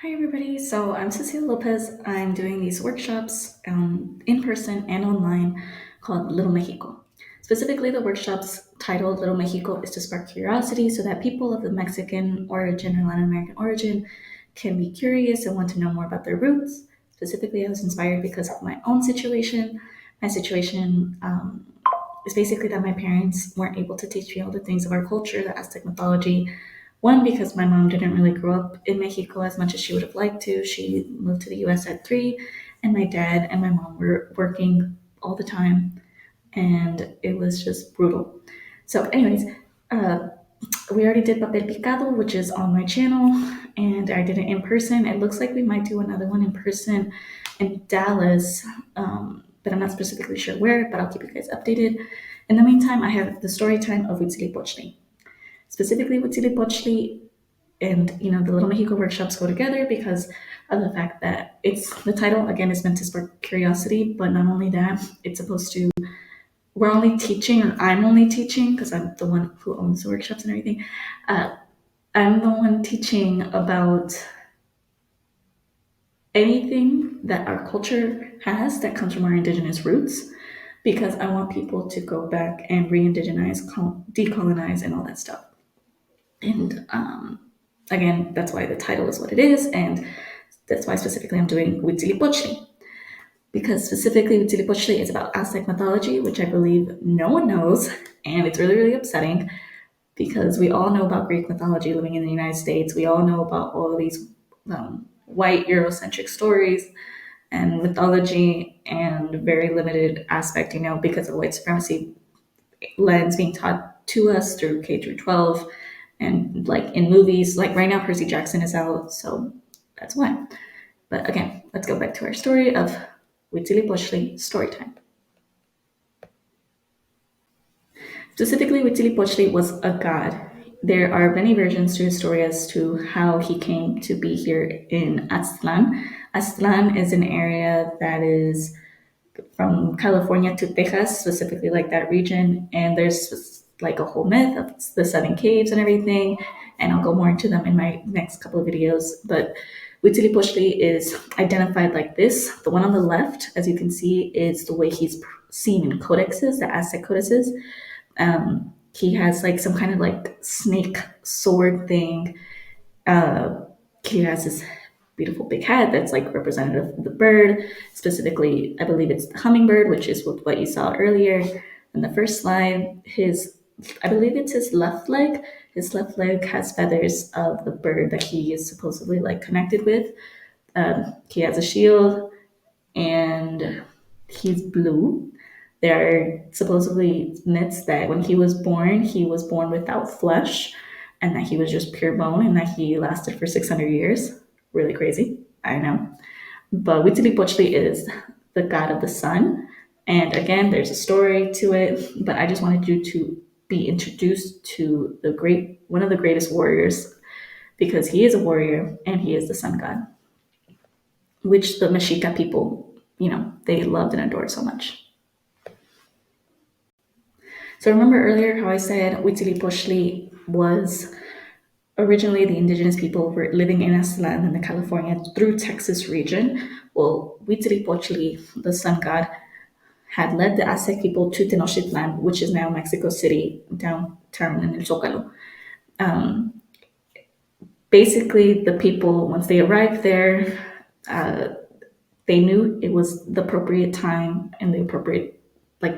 Hi, everybody. So I'm Cecilia Lopez. I'm doing these workshops in person and online called Little Mexico. Specifically, the workshops titled Little Mexico is to spark curiosity so that people of the Mexican origin or Latin American origin can be curious and want to know more about their roots. Specifically, I was inspired because of my own situation. My situation is basically that my parents weren't able to teach me all the things of our culture, the Aztec mythology. One, because my mom didn't really grow up in Mexico as much as she would have liked to. She moved to the US at 3, and my dad and my mom were working all the time, and it was just brutal. So, anyways, uh, we already did Papel Picado, which is on my channel, and I did it in person. It looks like we might do another one in person in Dallas, but I'm not specifically sure where, but I'll keep you guys updated. In the meantime, I have the story time of Huitzilopochtli. Specifically, Huitzilopochtli and the Little Mexico workshops go together because of the fact that it's the title again is meant to spark curiosity, but not only that, it's supposed to we're only teaching, or I'm only teaching because I'm the one who owns the workshops and everything. Uh, I'm the one teaching about anything that our culture has that comes from our indigenous roots because I want people to go back and re-indigenize, decolonize, and all that stuff. And again, that's why the title is what it is, and that's why specifically I'm doing Huitzilopochtli. Because specifically Huitzilopochtli is about Aztec mythology, which I believe no one knows, and it's really, really upsetting because we all know about Greek mythology living in the United States. We all know about all of these white Eurocentric stories and mythology and very limited aspect, because of white supremacy lens being taught to us through K through 12 and like in movies. Like right now, Percy Jackson is out, so that's why. But again, let's go back to our story of Huitzilopochtli story time. Specifically, Huitzilopochtli was a god. There are many versions to his story as to how he came to be here in Aztlan. Aztlan is an area that is from California to Texas, specifically like that region. And there's like a whole myth of the seven caves and everything. And I'll go more into them in my next couple of videos. But Huitzilopochtli is identified like this. The one on the left, as you can see, is the way he's seen in codexes, the Aztec codices. He has like some kind of like snake sword thing. He has this beautiful big head that's like representative of the bird. Specifically, I believe it's the hummingbird, which is what you saw earlier in the first slide. I believe it's his left leg. His left leg has feathers of the bird that he is supposedly like connected with. He has a shield and he's blue. There are supposedly myths that when he was born without flesh and that he was just pure bone and that he lasted for 600 years. Really crazy, I know. But Huitzilopochtli is the god of the sun. And again, there's a story to it, but I just wanted you to be introduced to one of the greatest warriors because he is a warrior and he is the sun god, which the Mexica people, they loved and adored so much. So remember earlier how I said Huitzilopochtli was originally the indigenous people were living in Aztlan in the California through Texas region. Well, Huitzilopochtli, the sun god, had led the Aztec people to Tenochtitlan, which is now Mexico City, downtown in El Zócalo. Basically, the people, once they arrived there, uh, they knew it was the appropriate time and the appropriate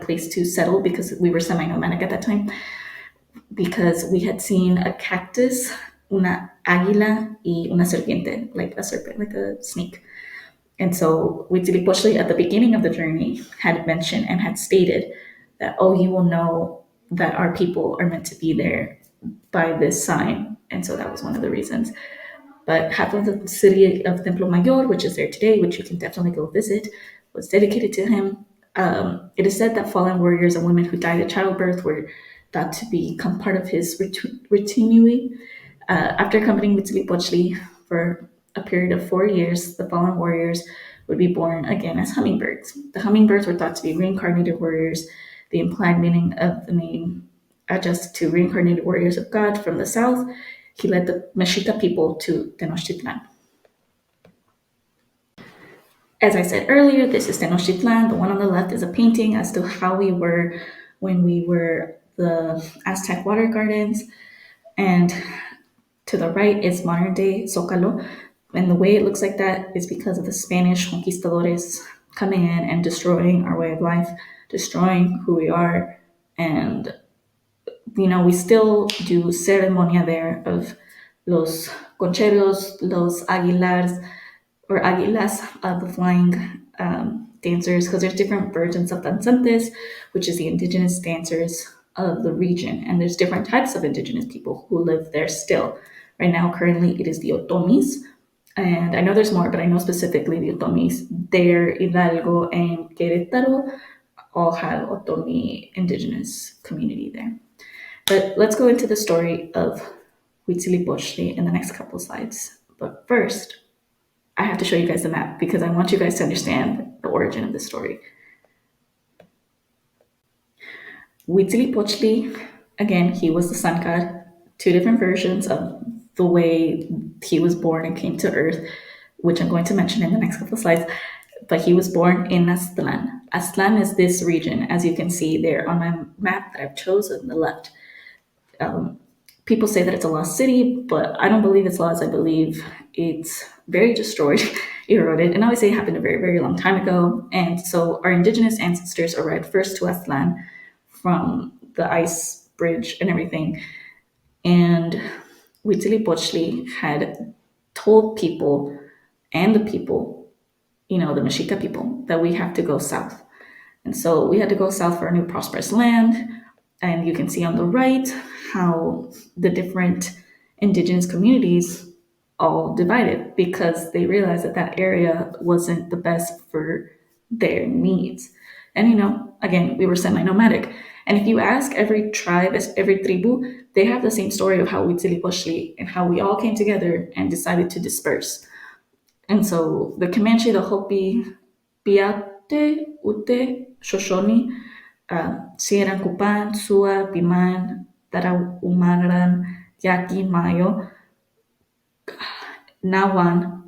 place to settle because we were semi-nomadic at that time. Because we had seen a cactus, una águila y una serpiente, like a serpent, like a snake. And so Huitzilopochtli at the beginning of the journey had mentioned and had stated that, oh, you will know that our people are meant to be there by this sign. And so that was one of the reasons. But half of the city of Templo Mayor, which is there today, which you can definitely go visit, was dedicated to him. It is said that fallen warriors and women who died at childbirth were thought to become part of his retinue. After accompanying Huitzilopochtli for a period of 4 years, the fallen warriors would be born again as hummingbirds. The hummingbirds were thought to be reincarnated warriors. The implied meaning of the name adjusted to reincarnated warriors of God from the south. He led the Mexica people to Tenochtitlan. As I said earlier, this is Tenochtitlan. The one on the left is a painting as to how we were when we were the Aztec water gardens. And to the right is modern day Zocalo. And the way it looks like that is because of the Spanish conquistadores coming in and destroying our way of life, destroying who we are. And, we still do ceremonia there of los concheros, los aguilars, or aguilas, the flying dancers, because there's different versions of danzantes, which is the indigenous dancers of the region. And there's different types of indigenous people who live there still. Right now, currently, it is the Otomis. And I know there's more, but I know specifically the Otomis. There, Hidalgo and Querétaro all have Otomi indigenous community there. But let's go into the story of Huitzilopochtli in the next couple slides. But first, I have to show you guys the map because I want you guys to understand the origin of the story. Huitzilopochtli, again, he was the sun god. Two different versions of the way he was born and came to Earth, which I'm going to mention in the next couple of slides. But he was born in Aztlan. Aztlan is this region, as you can see there on my map that I've chosen on the left. People say that it's a lost city, but I don't believe it's lost. I believe it's very destroyed, eroded, and I always say it happened a very, very long time ago. And so our indigenous ancestors arrived first to Aztlan from the ice bridge and everything. And Huitzilopochtli had told people and the people, the Mexica people, that we have to go south. And so we had to go south for a new prosperous land. And you can see on the right how the different indigenous communities all divided because they realized that that area wasn't the best for their needs. And again, we were semi-nomadic. And if you ask every tribe, every tribu, they have the same story of how Huitzilopochtli and how we all came together and decided to disperse. And so the Comanche, the Hopi, Piate, Ute, Shoshone, Sierra Kupan, Sua, Piman, Tarahumara, Yaqui, Mayo, Nawan,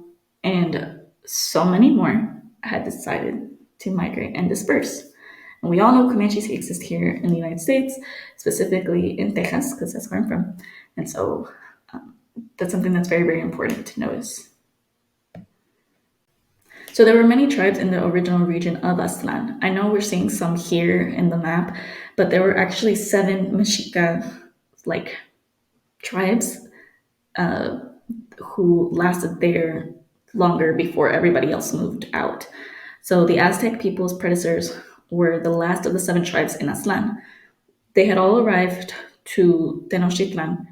and so many more had decided to migrate and disperse. And we all know Comanches exist here in the United States, specifically in Texas, because that's where I'm from. And so that's something that's very, very important to notice. So there were many tribes in the original region of Aztlan. I know we're seeing some here in the map, but there were actually 7 Mexica tribes who lasted there longer before everybody else moved out. So the Aztec people's predecessors were the last of the 7 tribes in Aztlan. They had all arrived to Tenochtitlan,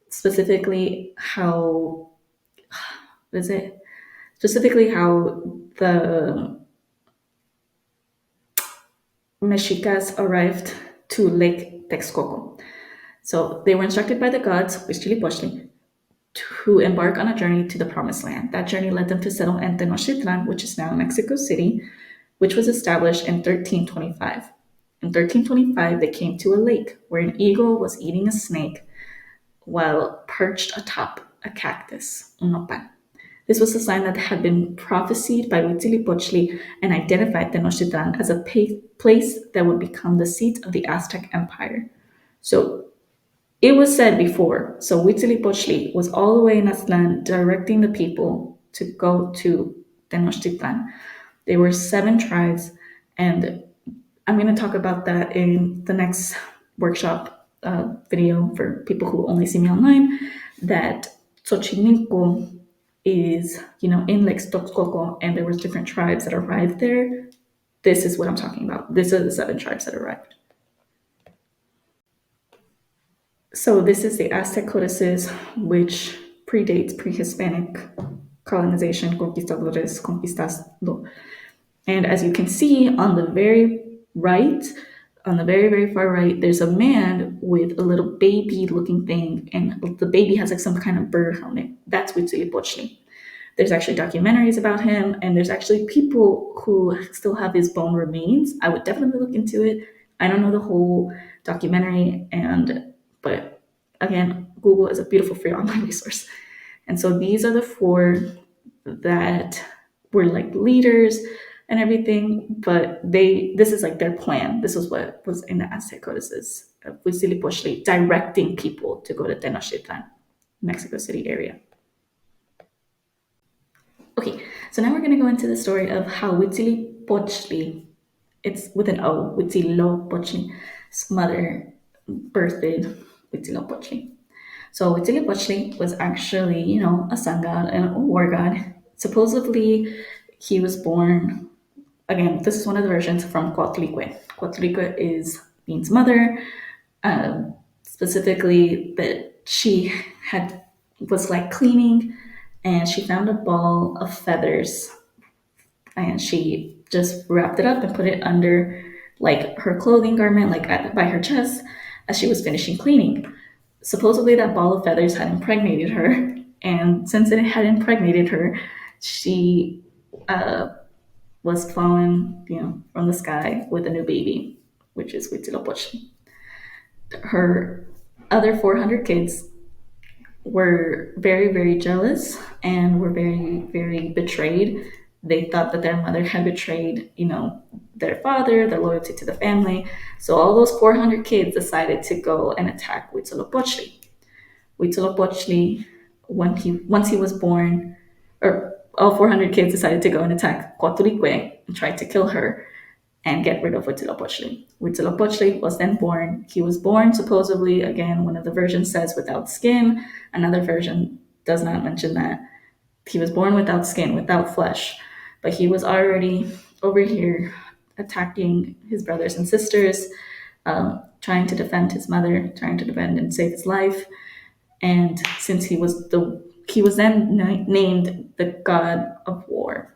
specifically how the Mexicas arrived to Lake Texcoco. So they were instructed by the gods, Huitzilopochtli, to embark on a journey to the Promised Land. That journey led them to settle in Tenochtitlan, which is now Mexico City, which was established in 1325. In 1325, they came to a lake where an eagle was eating a snake while perched atop a cactus, un nopal. This was a sign that had been prophesied by Huitzilopochtli and identified Tenochtitlan as a place that would become the seat of the Aztec Empire. So it was said before, so Huitzilopochtli was all the way in Aztlan directing the people to go to Tenochtitlan. There were 7 tribes, and I'm going to talk about that in the next workshop video for people who only see me online, that Xochimilco is, in Lake Texcoco, and there was different tribes that arrived there. This is what I'm talking about. These are the 7 tribes that arrived. So this is the Aztec codices, which predates pre-Hispanic colonization, conquistadores, conquistado. And as you can see on the very right, on the very, very far right, there's a man with a little baby-looking thing, and the baby has some kind of bird helmet. That's Huitzilopochtli. There's actually documentaries about him, and there's actually people who still have his bone remains. I would definitely look into it. I don't know the whole documentary, but again, Google is a beautiful free online resource. And so these are the 4 that were like leaders and everything, but this is like their plan. This is what was in the Aztec codices of Huitzilopochtli directing people to go to Tenochtitlan, Mexico City area. Okay, so now we're going to go into the story of how Huitzilopochtli, it's with an O, Huitzilopochtli's mother birthed Huitzilopochtli. So Huitzilopochtli was actually, a sun god and a war god. Supposedly, he was born, again, this is one of the versions from Coatlicue. Coatlicue means mother, specifically that she had was like cleaning and she found a ball of feathers and she just wrapped it up and put it under like her clothing garment, like by her chest, as she was finishing cleaning. Supposedly, that ball of feathers had impregnated her, and since it had impregnated her, she was fallen, from the sky with a new baby, which is Huitzilopochtli. Her other 400 kids were very, very jealous and were very, very betrayed. They thought that their mother had betrayed, their father, their loyalty to the family. So all those 400 kids decided to go and attack Huitzilopochtli. Huitzilopochtli, once he was born, or all 400 kids decided to go and attack Coatlicue and try to kill her and get rid of Huitzilopochtli. Huitzilopochtli was then born. He was born supposedly, again, one of the versions says without skin. Another version does not mention that. He was born without skin, without flesh. But he was already over here attacking his brothers and sisters, trying to defend his mother, trying to defend and save his life. And since he was then named the god of war,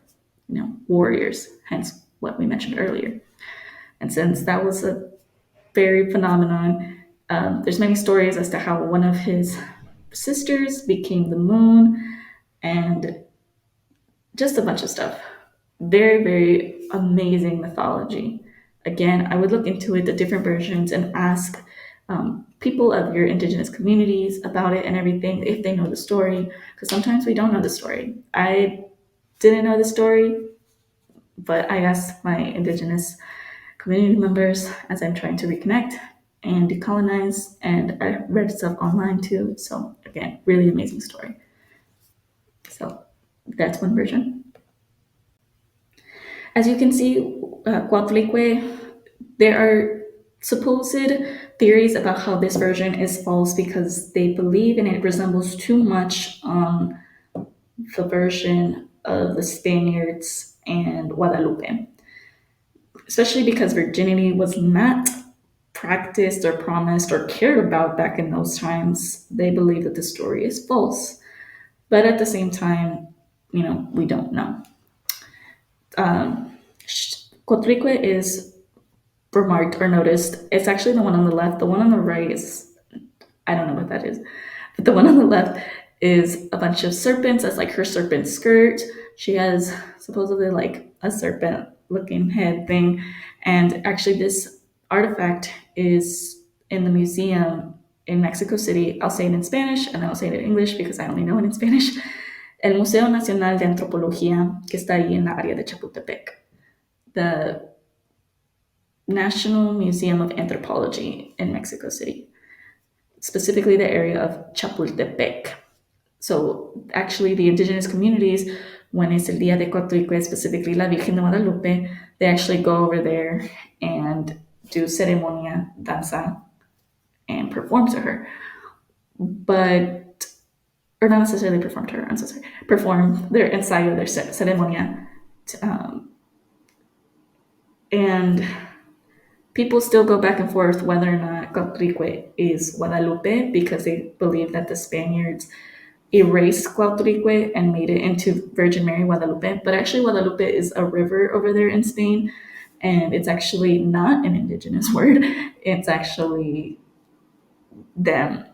warriors, hence what we mentioned earlier. And since that was a very phenomenon, there's many stories as to how one of his sisters became the moon, and just a bunch of stuff. Very, very amazing mythology. Again, I would look into it, the different versions, and ask people of your indigenous communities about it and everything if they know the story, because sometimes we don't know the story. I didn't know the story, but I asked my indigenous community members as I'm trying to reconnect and decolonize, and I read stuff online too. So again, really amazing story. So that's one version. As you can see, Coatlicue, there are supposed theories about how this version is false because they believe and it resembles too much on the version of the Spaniards and Guadalupe, especially because virginity was not practiced or promised or cared about back in those times. They believe that the story is false. But at the same time, we don't know. Coatlicue is remarked or noticed. It's actually the one on the left. The one on the right is, I don't know what that is. But the one on the left is a bunch of serpents as like her serpent skirt. She has supposedly like a serpent looking head thing. And actually, this artifact is in the museum in Mexico City. I'll say it in Spanish and then I'll say it in English because I only know it in Spanish. El Museo Nacional de Antropología, que está ahí en la área de Chapultepec. The National Museum of Anthropology in Mexico City, specifically the area of Chapultepec. So actually the indigenous communities, when it's el Día de Coatlicue, specifically La Virgen de Guadalupe, they actually go over there and do ceremonia, danza, and perform to her. But, or not necessarily perform to her, I'm so sorry, perform their ensayo, their ceremonia. And people still go back and forth whether or not Coatlicue is Guadalupe because they believe that the Spaniards erased Coatlicue and made it into Virgin Mary Guadalupe. But actually, Guadalupe is a river over there in Spain, and it's actually not an indigenous word. It's actually them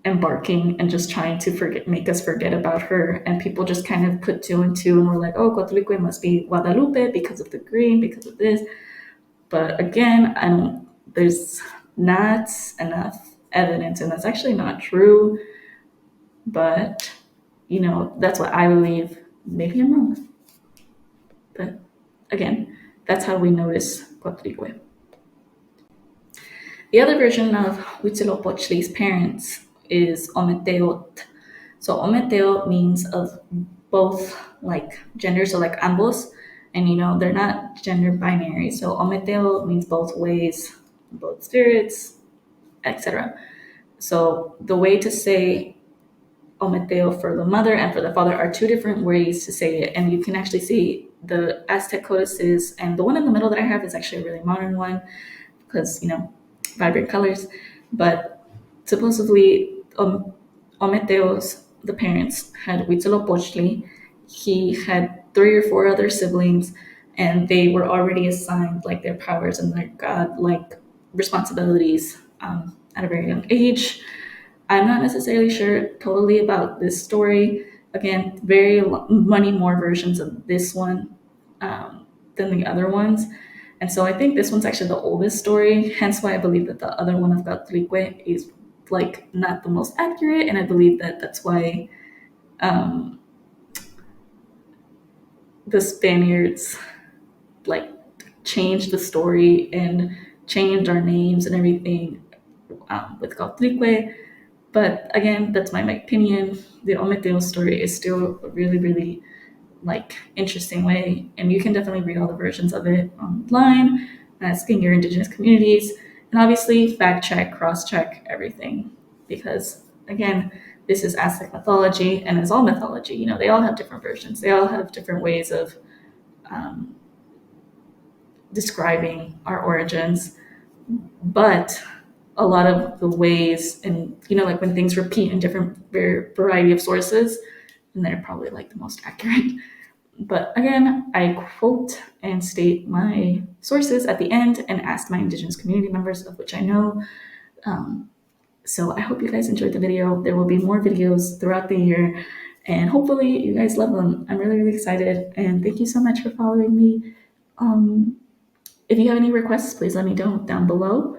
embarking and just trying to make us forget about her. And people just kind of put two and two and were like, oh, Coatlicue must be Guadalupe because of the green, because of this. But again, there's not enough evidence, and that's actually not true. But, that's what I believe. Maybe I'm wrong. But again, that's how we notice Coatlicue. The other version of Huitzilopochtli's parents is Ometeot. So Ometeo means of both like genders, so like ambos, and they're not gender binary. So Ometeo means both ways, both spirits, etc. So the way to say Ometeo for the mother and for the father are two different ways to say it, and you can actually see the Aztec codices, and the one in the middle that I have is actually a really modern one because vibrant colors. But supposedly, Ometeo's the parents had Huitzilopochtli. He had three or four other siblings, and they were already assigned like their powers and their god-like responsibilities at a very young age. I'm not necessarily sure totally about this story. Again, many more versions of this one than the other ones. And so I think this one's actually the oldest story, hence why I believe that the other one of Gatlique is like not the most accurate, and I believe that that's why um, the Spaniards like changed the story and changed our names and everything with Gatlique. But again, that's my opinion. The Ometeo story is still a really, really like interesting way, and you can definitely read all the versions of it online, asking your indigenous communities, and obviously fact check, cross check everything, because again, this is Aztec mythology, and as all mythology, they all have different versions. They all have different ways of um, describing our origins, but a lot of the ways, and like when things repeat in different variety of sources, and they're probably like the most accurate. But again, I quote and state my sources at the end and ask my Indigenous community members, of which I know. Um, so I hope you guys enjoyed the video. There will be more videos throughout the year, and hopefully you guys love them. I'm really, really excited, and thank you so much for following me. If you have any requests, please let me know down below.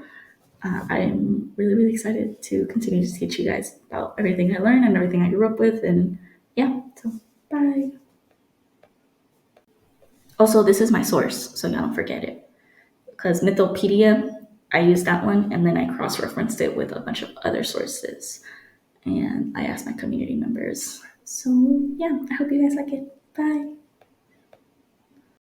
I'm really, really excited to continue to teach you guys about everything I learned and everything I grew up with, and yeah, so bye. Also, this is my source, so y'all don't forget it. Because Mythopedia, I used that one and then I cross referenced it with a bunch of other sources. And I asked my community members. So, yeah, I hope you guys like it. Bye.